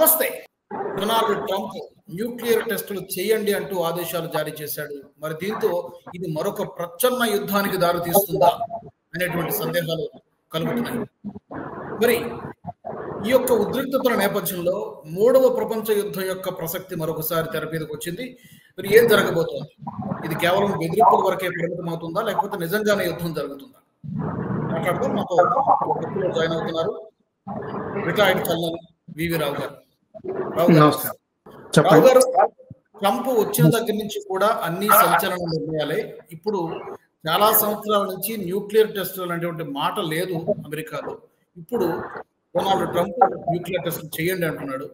నమస్తే. Donald Trump nuclear టెస్టులు చేయండి అంటూ ఆదేశాలు జారీ చేశాడు. మరి దీంతో ఇది మరొక ప్రచ్ఛన్న యుద్ధానికి దారి తీస్తుందా అనేటువంటి సందేహాలు కలుగుతున్నాయి. మరి ఈ యొక్క ఉద్రిక్తతల నేపథ్యంలో మూడవ ప్రపంచ యుద్ధం యొక్క ప్రసక్తి మరొకసారి తెర మీదకి వచ్చింది. మరి ఏం జరగబోతోంది? ఇది కేవలం బెదిరింపుల వరకే పరిమితం అవుతుందా, లేకపోతే నిజంగానే యుద్ధం జరుగుతుందా? మాట్లాడుతూ మాతో జాయిన్ అవుతున్నారు రిటైర్డ్ కల్నల్ వివి రావు గారు. రావు గారు, ట్రంప్ వచ్చిన దగ్గర నుంచి కూడా అన్ని సంచలన నిర్ణయాలే. ఇప్పుడు చాలా సంవత్సరాల నుంచి న్యూక్లియర్ టెస్టులు అనేటువంటి మాట లేదు అమెరికాలో. ఇప్పుడు డొనాల్డ్ ట్రంప్ న్యూక్లియర్ టెస్టులు చేయండి అంటున్నాడు.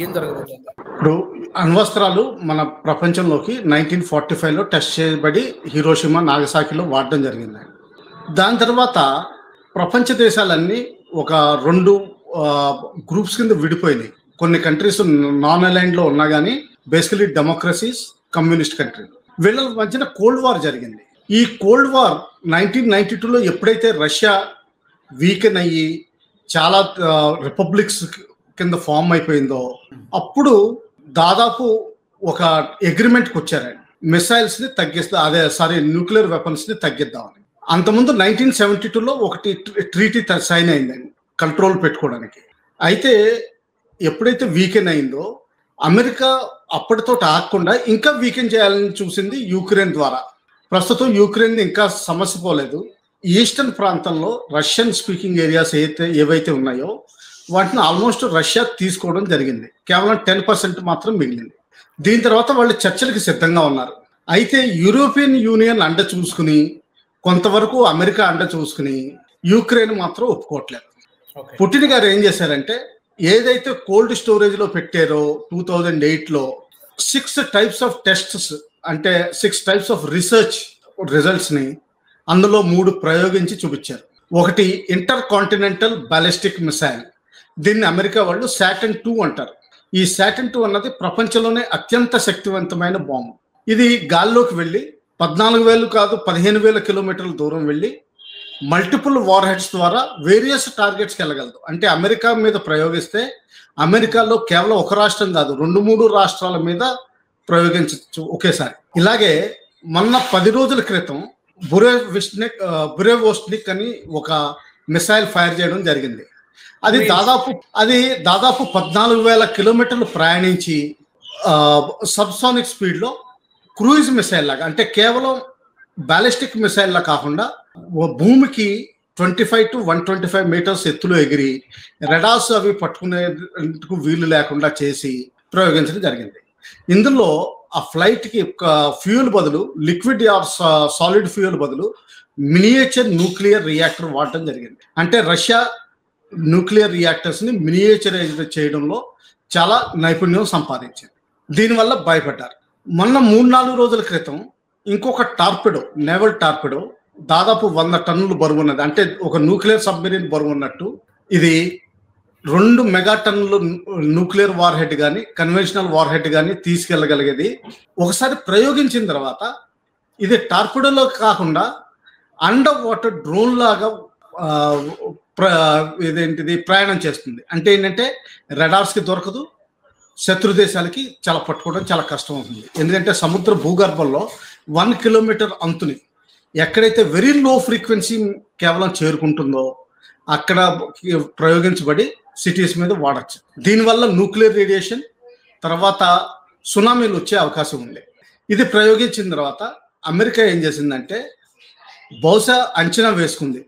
ఏం జరగబోతుంది? ఇప్పుడు అణ్వస్త్రాలు మన ప్రపంచంలోకి 1945లో టెస్ట్ చేయబడి హిరోషిమా నాగసాకిలో వాడడం జరిగింది. దాని తర్వాత ప్రపంచ దేశాలన్నీ ఒక రెండు గ్రూప్స్ కింద విడిపోయినాయి. కొన్ని కంట్రీస్ నాన్ అలైన్లో ఉన్నా కానీ బేసికలీ డెమోక్రసీస్, కమ్యూనిస్ట్ కంట్రీ. వీళ్ళ మధ్యన కోల్డ్ వార్ జరిగింది. ఈ కోల్డ్ వార్ 1992లో ఎప్పుడైతే రష్యా వీకెన్ అయ్యి చాలా రిపబ్లిక్స్ కింద ఫామ్ అయిపోయిందో అప్పుడు దాదాపు ఒక అగ్రిమెంట్కి వచ్చారండి. మిసైల్స్ని న్యూక్లియర్ వెపన్స్ని తగ్గిద్దామని. అంతకుముందు 1972లో ఒకటి ట్రీటీ సైన్ అయిందండి కంట్రోల్ పెట్టుకోవడానికి. అయితే ఎప్పుడైతే వీకెన్ అయిందో అమెరికా అప్పటితో ఆగకుండా ఇంకా వీకెన్ చేయాలని చూసింది యుక్రెయిన్ ద్వారా. ప్రస్తుతం యుక్రెయిన్ ఇంకా సమస్య పోలేదు. ఈస్టర్న్ ప్రాంతంలో రష్యన్ స్పీకింగ్ ఏరియాస్ ఏవైతే ఉన్నాయో వాటిని ఆల్మోస్ట్ రష్యా తీసుకోవడం జరిగింది. కేవలం 10% మాత్రం మిగిలింది. దీని తర్వాత వాళ్ళు చర్చలకు సిద్ధంగా ఉన్నారు. అయితే యూరోపియన్ యూనియన్ అండ చూసుకుని, కొంతవరకు అమెరికా అండ చూసుకుని యుక్రెయిన్ మాత్రం ఒప్పుకోవట్లేదు. పుటిన్ గారు ఏం చేశారంటే, ఏదైతే కోల్డ్ స్టోరేజ్లో పెట్టారో 2008లో 6 types ఆఫ్ టెస్ట్స్, అంటే 6 types ఆఫ్ రీసెర్చ్ రిజల్ట్స్ని అందులో 3 ప్రయోగించి చూపించారు. ఒకటి ఇంటర్ కాంటినెంటల్ బాలిస్టిక్ మిసైల్. దీన్ని అమెరికా వాళ్ళు సాటర్న్ 2 అంటారు. ఈ సాటర్న్ 2 అన్నది ప్రపంచంలోనే అత్యంత శక్తివంతమైన బాంబు. ఇది గాల్లోకి వెళ్ళి 14,000 కాదు 15,000 కిలోమీటర్ల దూరం వెళ్ళి మల్టిపుల్ వార్ హెడ్స్ ద్వారా వేరియస్ టార్గెట్స్కి వెళ్ళగలదు. అంటే అమెరికా మీద ప్రయోగిస్తే అమెరికాలో కేవలం ఒక రాష్ట్రం కాదు 2-3 రాష్ట్రాల మీద ప్రయోగించవచ్చు ఒకేసారి. ఇలాగే మొన్న 10 రోజుల క్రితం బురేవోస్నిక్ అని ఒక మిసైల్ ఫైర్ చేయడం జరిగింది. అది దాదాపు 14,000 కిలోమీటర్లు ప్రయాణించి సబ్సానిక్ స్పీడ్లో క్రూయిజ్ మిసైల్ లాగా, అంటే కేవలం బాలిస్టిక్ మిసైల్ లా కాకుండా భూమికి 25 to 125 మీటర్స్ ఎత్తులో ఎగిరి రెడార్స్ అవి పట్టుకునేందుకు వీలు లేకుండా చేసి ప్రయోగించడం జరిగింది. ఇందులో ఆ ఫ్లైట్కి ఫ్యూయల్ బదులు లిక్విడ్ ఆర్ సాలిడ్ ఫ్యూయల్ బదులు మినియేచర్ న్యూక్లియర్ రియాక్టర్ వాడటం జరిగింది. అంటే రష్యా న్యూక్లియర్ రియాక్టర్స్ని మినియేచరైజ్ చేయడంలో చాలా నైపుణ్యం సంపాదించింది. దీనివల్ల భయపడ్డారు. మొన్న 3-4 రోజుల క్రితం ఇంకొక టార్పెడో, నేవల్ టార్పెడో, దాదాపు 100 టన్నులు బరువు ఉన్నది. అంటే ఒక న్యూక్లియర్ సబ్మెరీన్ బరువు ఉన్నట్టు ఇది 2 మెగాటన్నులు న్యూక్లియర్ వార్ హెడ్ కానీ కన్వెన్షనల్ వార్ హెడ్ కానీ తీసుకెళ్ళగలిగేది. ఒకసారి ప్రయోగించిన తర్వాత ఇది టార్పెడోలో కాకుండా అండర్ వాటర్ డ్రోన్ లాగా ప్రయాణం చేస్తుంది. అంటే ఏంటంటే రెడార్స్కి దొరకదు, శత్రు దేశాలకి చాలా పట్టుకోవడం చాలా కష్టం అవుతుంది. ఎందుకంటే సముద్ర భూగర్భంలో 1 కిలోమీటర్ అంతుని ఎక్కడైతే వెరీ లో ఫ్రీక్వెన్సీ కేవలం చేరుకుంటుందో అక్కడ ప్రయోగించబడి సిటీస్ మీద వాడచ్చు. దీనివల్ల న్యూక్లియర్ రేడియేషన్ తర్వాత సునామీలు వచ్చే అవకాశం ఉంది. ఇది ప్రయోగించిన తర్వాత అమెరికా ఏం చేసిందంటే, బహుశా అంచనా వేసుకుంది,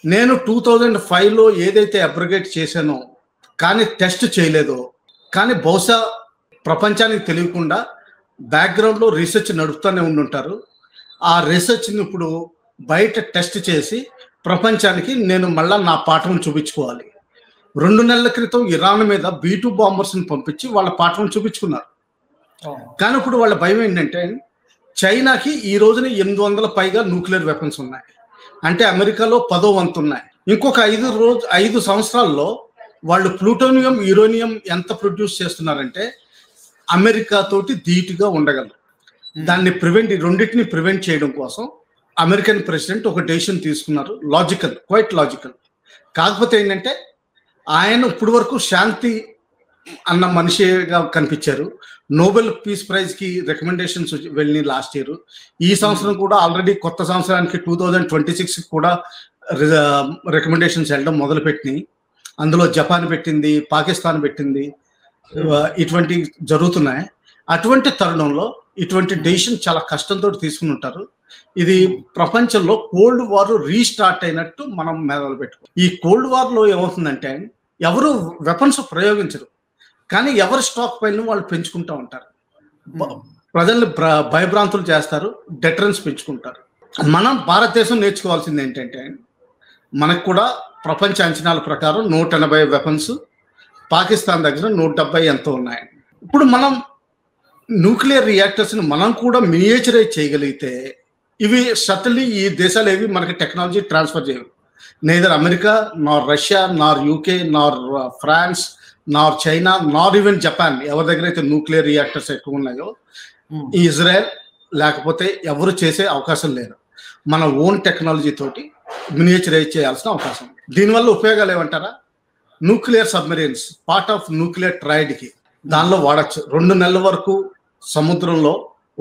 నేను 2005లో ఏదైతే అబ్రిగేట్ చేశానో కానీ టెస్ట్ చేయలేదో, కానీ బహుశా ప్రపంచానికి తెలియకుండా బ్యాక్గ్రౌండ్లో రీసెర్చ్ నడుపుతూనే ఉండుంటారు. ఆ రీసెర్చ్ని ఇప్పుడు బయట టెస్ట్ చేసి ప్రపంచానికి నేను మళ్ళా నా పాఠం చూపించుకోవాలి. 2 నెలల క్రితం ఇరాన్ మీద B-2 బాంబర్స్ని పంపించి వాళ్ళ పాఠం చూపించుకున్నారు. కానీ ఇప్పుడు వాళ్ళ భయం ఏంటంటే, చైనాకి ఈ రోజున 800 పైగా న్యూక్లియర్ వెపన్స్ ఉన్నాయి. అంటే అమెరికాలో 10వ వంతు ఉన్నాయి. ఇంకొక 5 సంవత్సరాల్లో వాళ్ళు ప్లూటోనియం, యురేనియం ఎంత ప్రొడ్యూస్ చేస్తున్నారంటే అమెరికా తోటి ధీటుగా ఉండగలరు. దాన్ని రెండింటిని ప్రివెంట్ చేయడం కోసం అమెరికన్ ప్రెసిడెంట్ ఒక డెసిషన్ తీసుకున్నారు. Quite logical. కాకపోతే ఏంటంటే ఆయన ఇప్పుడు వరకు శాంతి అన్న మనిషిగా కనిపించారు. నోబెల్ పీస్ ప్రైజ్ కి రికమెండేషన్స్ వెళ్ళి లాస్ట్ ఇయర్. ఈ సంవత్సరం కూడా ఆల్రెడీ కొత్త సంవత్సరానికి 2026 కూడా రికమెండేషన్స్ వెళ్ళడం మొదలుపెట్టినాయి. అందులో జపాన్ పెట్టింది, పాకిస్తాన్ పెట్టింది, ఇటువంటి జరుగుతున్నాయి. అటువంటి తరుణంలో ఇటువంటి డెసిషన్ చాలా కష్టంతో తీసుకుని ఉంటారు. ఇది ప్రపంచంలో కోల్డ్ వార్ రీస్టార్ట్ అయినట్టు మనం మొదలు పెట్టుకో. ఈ కోల్డ్ వార్ లో ఏమవుతుందంటే ఎవరు వెపన్స్ ప్రయోగించరు, కానీ ఎవరి స్టాక్ పైన వాళ్ళు పెంచుకుంటూ ఉంటారు, ప్రజల్ని భయభ్రాంతులు చేస్తారు, డెటరెన్స్ పెంచుకుంటారు. మనం భారతదేశం నేర్చుకోవాల్సింది ఏంటంటే మనకు కూడా ప్రపంచ అంచనాల ప్రకారం 180 వెపన్స్, పాకిస్తాన్ దగ్గర 170 ఎంతో ఉన్నాయి. ఇప్పుడు మనం న్యూక్లియర్ రియాక్టర్స్ని మనం కూడా మినియేచరైజ్ చేయగలిగితే ఇవి సటన్లీ ఈ దేశాలు ఏవి మనకి టెక్నాలజీ ట్రాన్స్ఫర్ చేయవు. నేదర్ అమెరికా, నార్ రష్యా, నార్ యూకే, నార్ ఫ్రాన్స్, నార్ చైనా, నార్ ఈవెన్ జపాన్, ఎవరి దగ్గర అయితే న్యూక్లియర్ రియాక్టర్స్ ఎక్కువ ఉన్నాయో, ఇజ్రాయెల్, లేకపోతే ఎవరు చేసే అవకాశం లేదు. మన ఓన్ టెక్నాలజీ తోటి మినియేచరైజ్ చేయాల్సిన అవకాశం. దీనివల్ల ఉపయోగాలు ఏమంటారా? Nuclear submarines part of nuclear ట్రైడ్కి దానిలో వాడచ్చు. 2 నెలల వరకు సముద్రంలో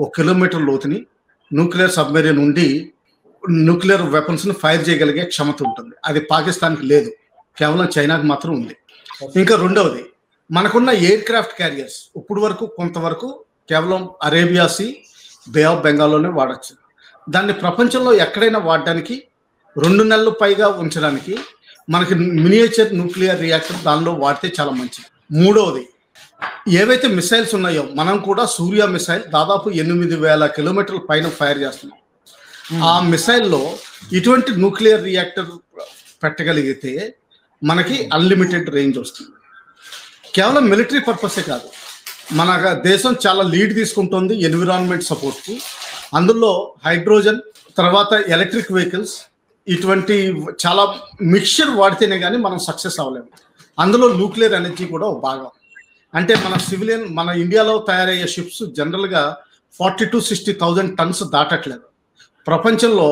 1 కిలోమీటర్ లోతుని న్యూక్లియర్ సబ్మెరీన్ ఉండి న్యూక్లియర్ వెపన్స్ని ఫైర్ చేయగలిగే క్షమత ఉంటుంది. అది పాకిస్తాన్కి లేదు, కేవలం చైనాకి మాత్రం ఉంది. ఇంకా రెండవది, మనకున్న ఎయిర్ క్రాఫ్ట్ క్యారియర్స్ ఇప్పుడు వరకు కొంతవరకు కేవలం అరేబియా సీ, బే ఆఫ్ బెంగాల్లోనే వాడచ్చు. దాన్ని ప్రపంచంలో ఎక్కడైనా వాడడానికి 2 నెలలు పైగా ఉంచడానికి మనకి మినియేచర్ న్యూక్లియర్ రియాక్టర్ దానిలో వాడితే చాలా మంచిది. మూడవది, ఏవైతే మిసైల్స్ ఉన్నాయో మనం కూడా సూర్య మిసైల్ దాదాపు 8,000 కిలోమీటర్ల పైన ఫైర్ చేస్తున్నాం. ఆ మిసైల్లో ఇటువంటి న్యూక్లియర్ రియాక్టర్ పెట్టగలిగితే మనకి అన్లిమిటెడ్ రేంజ్ వస్తుంది. కేవలం మిలిటరీ పర్పసే కాదు, మన దేశం చాలా లీడ్ తీసుకుంటుంది ఎన్విరాన్మెంట్ సపోర్ట్కి. అందులో హైడ్రోజన్, తర్వాత ఎలక్ట్రిక్ వెహికల్స్, ఇటువంటి చాలా మిక్చర్ వాడితేనే కానీ మనం సక్సెస్ అవ్వలేము. అందులో న్యూక్లియర్ ఎనర్జీ కూడా ఒక భాగం. అంటే మన ఇండియాలో తయారయ్యే షిప్స్ జనరల్గా 40,000 to 60,000 టన్స్ దాటట్లేదు. ప్రపంచంలో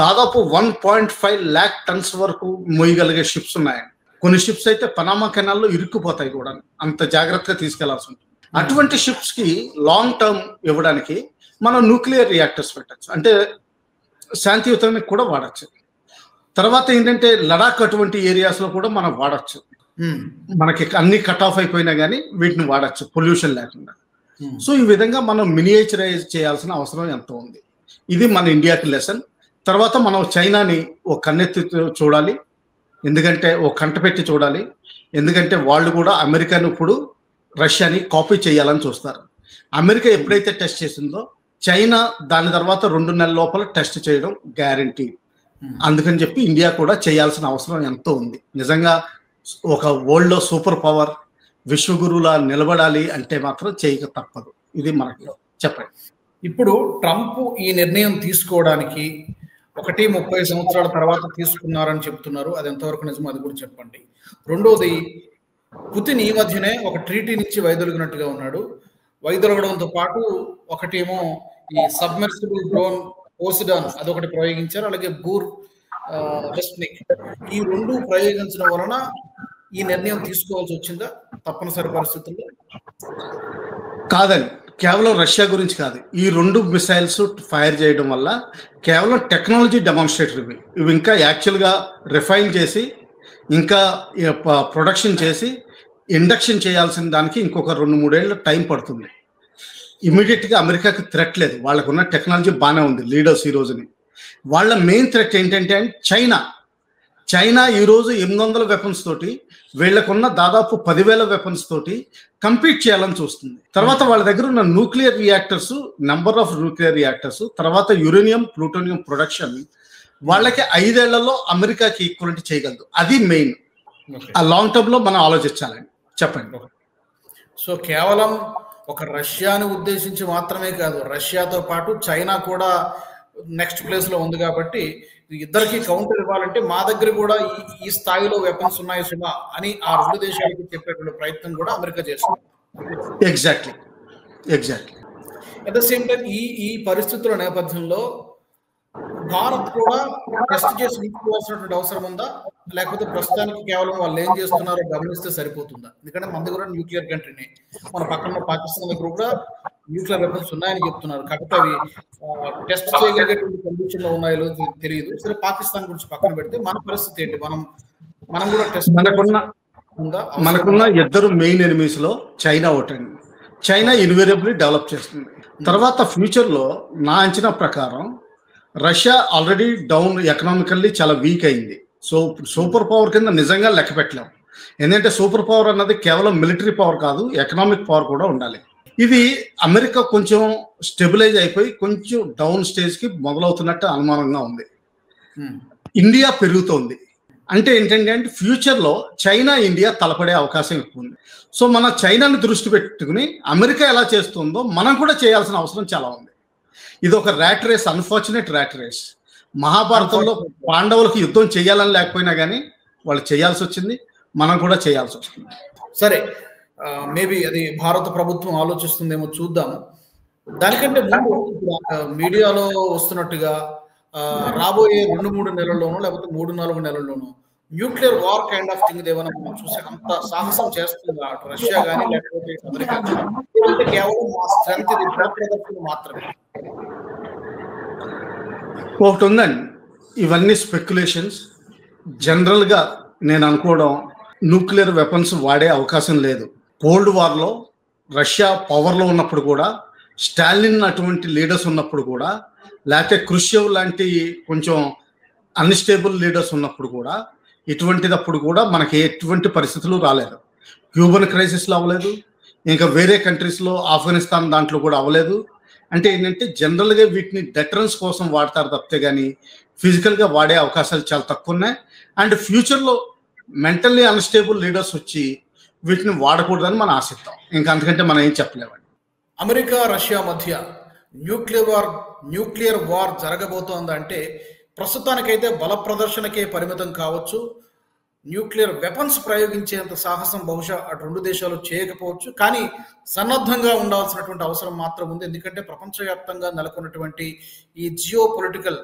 దాదాపు 1.5 lakh టన్స్ వరకు మోయగలిగే షిప్స్ ఉన్నాయి. కొన్ని షిప్స్ అయితే పనామా కెనాల్లో ఇరుక్కుపోతాయి కూడా, అంత జాగ్రత్తగా తీసుకెళ్లాల్సి ఉంటుంది. అటువంటి షిప్స్ కి లాంగ్ టర్మ్ ఇవ్వడానికి మనం న్యూక్లియర్ రియాక్టర్స్ పెట్టచ్చు, అంటే శాంతియుతానికి కూడా వాడచ్చు. తర్వాత ఏంటంటే లడాక్ అటువంటి ఏరియాస్ లో కూడా మనం వాడచ్చు. మనకి అన్ని కట్ ఆఫ్ అయిపోయినా కానీ వీటిని వాడచ్చు పొల్యూషన్ లేకుండా. సో ఈ విధంగా మనం మినియేచరైజ్ చేయాల్సిన అవసరం ఎంతో ఉంది. ఇది మన ఇండియాకి లెసన్. తర్వాత మనం చైనాని ఒక కన్నెత్తి చూడాలి, ఎందుకంటే ఒక కంట పెట్టి చూడాలి. ఎందుకంటే వాళ్ళు కూడా అమెరికాను ఇప్పుడు రష్యాని కాపీ చేయాలని చూస్తారు. అమెరికా ఎప్పుడైతే టెస్ట్ చేసిందో చైనా దాని తర్వాత 2 నెలల లోపల టెస్ట్ చేయడం గ్యారంటీ. అందుకని చెప్పి ఇండియా కూడా చేయాల్సిన అవసరం ఎంతో ఉంది. నిజంగా ఒక వరల్డ్ లో సూపర్ పవర్ విశ్వగురువులా నిలబడాలి అంటే మాత్రం చేయక తప్పదు. ఇది మనకి చెప్పండి. ఇప్పుడు ట్రంప్ ఈ నిర్ణయం తీసుకోవడానికి 30 సంవత్సరాల తర్వాత తీసుకున్నారని చెప్తున్నారు. అది ఎంతవరకు నిజమో అది కూడా చెప్పండి. రెండోది, పుతిన్ ఈ మధ్యనే ఒక ట్రీటీ నుంచి వైదొలిగినట్టుగా ఉన్నాడు. వైదొలగడంతో పాటు ఒకటేమో ఈ సబ్మెర్సిబుల్ డ్రోన్ పోసిడాన్ అదొకటి ప్రయోగించారు, అలాగే బూర్ వెస్ట్నిక్, ఈ 2 ప్రయోగించడం వలన ఈ నిర్ణయం తీసుకోవాల్సి వచ్చిందా తప్పనిసరి పరిస్థితుల్లో? కాదండి, కేవలం రష్యా గురించి కాదు. ఈ 2 మిసైల్స్ ఫైర్ చేయడం వల్ల కేవలం టెక్నాలజీ డెమాన్స్ట్రేటర్ ఇవి ఇంకా యాక్చువల్గా రిఫైన్ చేసి ఇంకా ప్రొడక్షన్ చేసి ఇండక్షన్ చేయాల్సిన దానికి ఇంకొక 2-3 ఏళ్ళ టైం పడుతుంది. ఇమీడియట్గా అమెరికాకి థ్రెట్ లేదు, వాళ్ళకున్న టెక్నాలజీ బాగానే ఉంది లీడర్స్ ఈ రోజుని. వాళ్ళ మెయిన్ థ్రెట్ ఏంటంటే చైనా ఈరోజు 800 వెపన్స్ తోటి వీళ్ళకున్న దాదాపు 10,000 వెపన్స్ తోటి కంపీట్ చేయాలని చూస్తుంది. తర్వాత వాళ్ళ దగ్గర ఉన్న nuclear reactors, number of nuclear reactors, తర్వాత యురేనియం ప్లూటోనియం ప్రొడక్షన్ వాళ్ళకి 5 ఏళ్లలో అమెరికాకి ఈక్వల్ చేయగలదు. అది మెయిన్. ఆ లాంగ్ టర్మ్ లో మనం ఆలోచించాలండి. చెప్పండి. సో కేవలం ఒక రష్యాని ఉద్దేశించి మాత్రమే కాదు, రష్యాతో పాటు చైనా కూడా నెక్స్ట్ ప్లేస్ లో ఉంది కాబట్టి ఇద్దరికి కౌంటర్ ఇవ్వాలంటే మా దగ్గర కూడా ఈ స్థాయిలో వెపన్స్ ఉన్నాయి సుమా అని ఆ 2 దేశాలకి చెప్పేటువంటి ప్రయత్నం కూడా అమెరికా చేస్తుంది. Exactly. At the same time ఈ పరిస్థితుల నేపథ్యంలో భారత్ కూడా టెస్ట్ చేసి నిలుపుకోవాల్సినటువంటి అవసరం ఉందా? లేకపోతే ప్రస్తుతానికి కేవలం వాళ్ళు ఏం చేస్తున్నారో గమనిస్తే సరిపోతుందా? ఎందుకంటే మనది కూడా న్యూక్లియర్ కంట్రీనే. మన పక్కన పాకిస్తాన్ దగ్గర కూడా న్యూక్లియర్ వెపన్స్ ఉన్నాయని చెప్తున్నారు. కాబట్టి అవి టెస్ట్ చేయగలిగేటువంటి కండిషన్ లో ఉన్నాయో తెలియదు. సరే, పాకిస్తాన్ గురించి పక్కన పెడితే మన పరిస్థితి ఏంటి? మనం కూడా టెస్ట్ మనకున్న ఇద్దరు మెయిన్ ఎనిమీస్ లో చైనా ఒకటండి. చైనా ఇన్వేరియబుల్లీ డెవలప్ చేస్తుంది. తర్వాత ఫ్యూచర్ లో నా అంచనా ప్రకారం రష్యా ఆల్రెడీ డౌన్ ఎకనామికల్లీ చాలా వీక్ అయింది. సో సూపర్ పవర్ కింద నిజంగా లెక్క పెట్టలేము. ఎందుకంటే సూపర్ పవర్ అన్నది కేవలం మిలిటరీ పవర్ కాదు, ఎకనామిక్ పవర్ కూడా ఉండాలి. ఇది అమెరికా కొంచెం స్టెబిలైజ్ అయిపోయి కొంచెం డౌన్ స్టేజ్ కి మొదలవుతున్నట్టు అనుమానంగా ఉంది. ఇండియా పెరుగుతోంది అంటే ఏంటంటే ఫ్యూచర్లో చైనా ఇండియా తలపడే అవకాశం ఎక్కువ ఉంది. సో మన చైనాని దృష్టి పెట్టుకుని అమెరికా ఎలా చేస్తుందో మనం కూడా చేయాల్సిన అవసరం చాలా ఉంది. ఇది ఒక rat race, unfortunate rat race. మహాభారతంలో పాండవులకు యుద్ధం చేయాలని లేకపోయినా కానీ వాళ్ళు చేయాల్సి వచ్చింది, మనం కూడా చేయాల్సి వస్తుంది. సరే, మేబీ అది భారత ప్రభుత్వం ఆలోచిస్తుందేమో చూద్దాము. దానికంటే ముందు మీడియాలో వస్తున్నట్టుగా రాబోయే 2-3 నెలల్లోనూ లేకపోతే 3-4 నెలల్లోనూ nuclear war kind of thing ఏమైనా మనం చూసే అంత సాహసం చేస్తుందా అటు రష్యా కానీ లేకపోతే అమెరికా కానీ? కేవలం మా స్ట్రెంత్ ఇది ప్రదర్శన మాత్రమే. ఒకటి ఉందండి, ఇవన్నీ స్పెక్యులేషన్స్. జనరల్గా నేను అనుకోవడం న్యూక్లియర్ వెపన్స్ వాడే అవకాశం లేదు. కోల్డ్ వార్లో రష్యా పవర్లో ఉన్నప్పుడు కూడా, స్టాలిన్ అటువంటి లీడర్స్ ఉన్నప్పుడు కూడా, లేకపోతే క్రుష్చెవ్ లాంటి కొంచెం అన్స్టేబుల్ లీడర్స్ ఉన్నప్పుడు కూడా, ఇటువంటిదప్పుడు కూడా మనకి ఎటువంటి పరిస్థితులు రాలేదు. క్యూబన్ క్రైసిస్లో అవ్వలేదు, ఇంకా వేరే కంట్రీస్లో ఆఫ్ఘనిస్తాన్ దాంట్లో కూడా అవ్వలేదు. అంటే ఏంటంటే జనరల్గా వీటిని డెటరెన్స్ కోసం వాడతారు తప్పితే కానీ ఫిజికల్గా వాడే అవకాశాలు చాలా తక్కువ ఉన్నాయి. అండ్ ఫ్యూచర్లో మెంటల్లీ అన్స్టేబుల్ లీడర్స్ వచ్చి వీటిని వాడకూడదని మనం ఆశిస్తాం. ఇంకా అంతకంటే మనం ఏం చెప్పలేమండి. అమెరికా రష్యా మధ్య న్యూక్లియర్ వార్ జరగబోతోందంటే ప్రస్తుతానికైతే బల ప్రదర్శనకే పరిమితం కావచ్చు. న్యూక్లియర్ వెపన్స్ ప్రయోగించేంత సాహసం బహుశా అటు 2 దేశాలు చేయకపోవచ్చు. కానీ సన్నద్ధంగా ఉండాల్సినటువంటి అవసరం మాత్రం ఉంది. ఎందుకంటే ప్రపంచవ్యాప్తంగా నెలకొన్నటువంటి ఈ జియో పొలిటికల్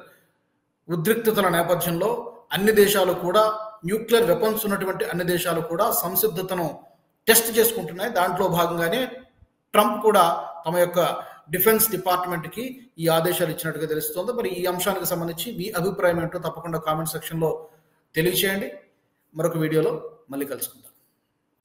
ఉద్రిక్తతల నేపథ్యంలో అన్ని దేశాలు కూడా, న్యూక్లియర్ వెపన్స్ ఉన్నటువంటి అన్ని దేశాలు కూడా సంసిద్ధతను టెస్ట్ చేసుకుంటున్నాయి. దాంట్లో భాగంగానే ట్రంప్ కూడా తమ యొక్క డిఫెన్స్ డిపార్ట్మెంట్కి ఈ ఆదేశాలు ఇచ్చినట్టుగా తెలుస్తోంది. మరి ఈ అంశానికి సంబంధించి మీ అభిప్రాయం ఏంటో తప్పకుండా కామెంట్ సెక్షన్లో తెలియచేయండి. మరొక వీడియోలో మళ్ళీ కలుసుకుందాం.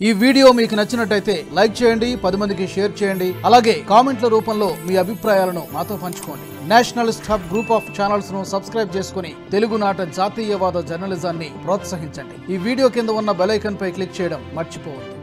ఈ వీడియో మీకు నచ్చినట్టయితే లైక్ చేయండి, 10 మందికి షేర్ చేయండి. అలాగే కామెంట్ల రూపంలో మీ అభిప్రాయాలను మాతో పంచుకోండి. Nationalist hub group of channels ను సబ్స్క్రైబ్ చేసుకుని తెలుగునాట జాతీయవాద జర్నలిజాన్ని ప్రోత్సహించండి. ఈ వీడియో కింద ఉన్న బెల్ ఐకాన్ పై క్లిక్ చేయడం మర్చిపోవద్దు.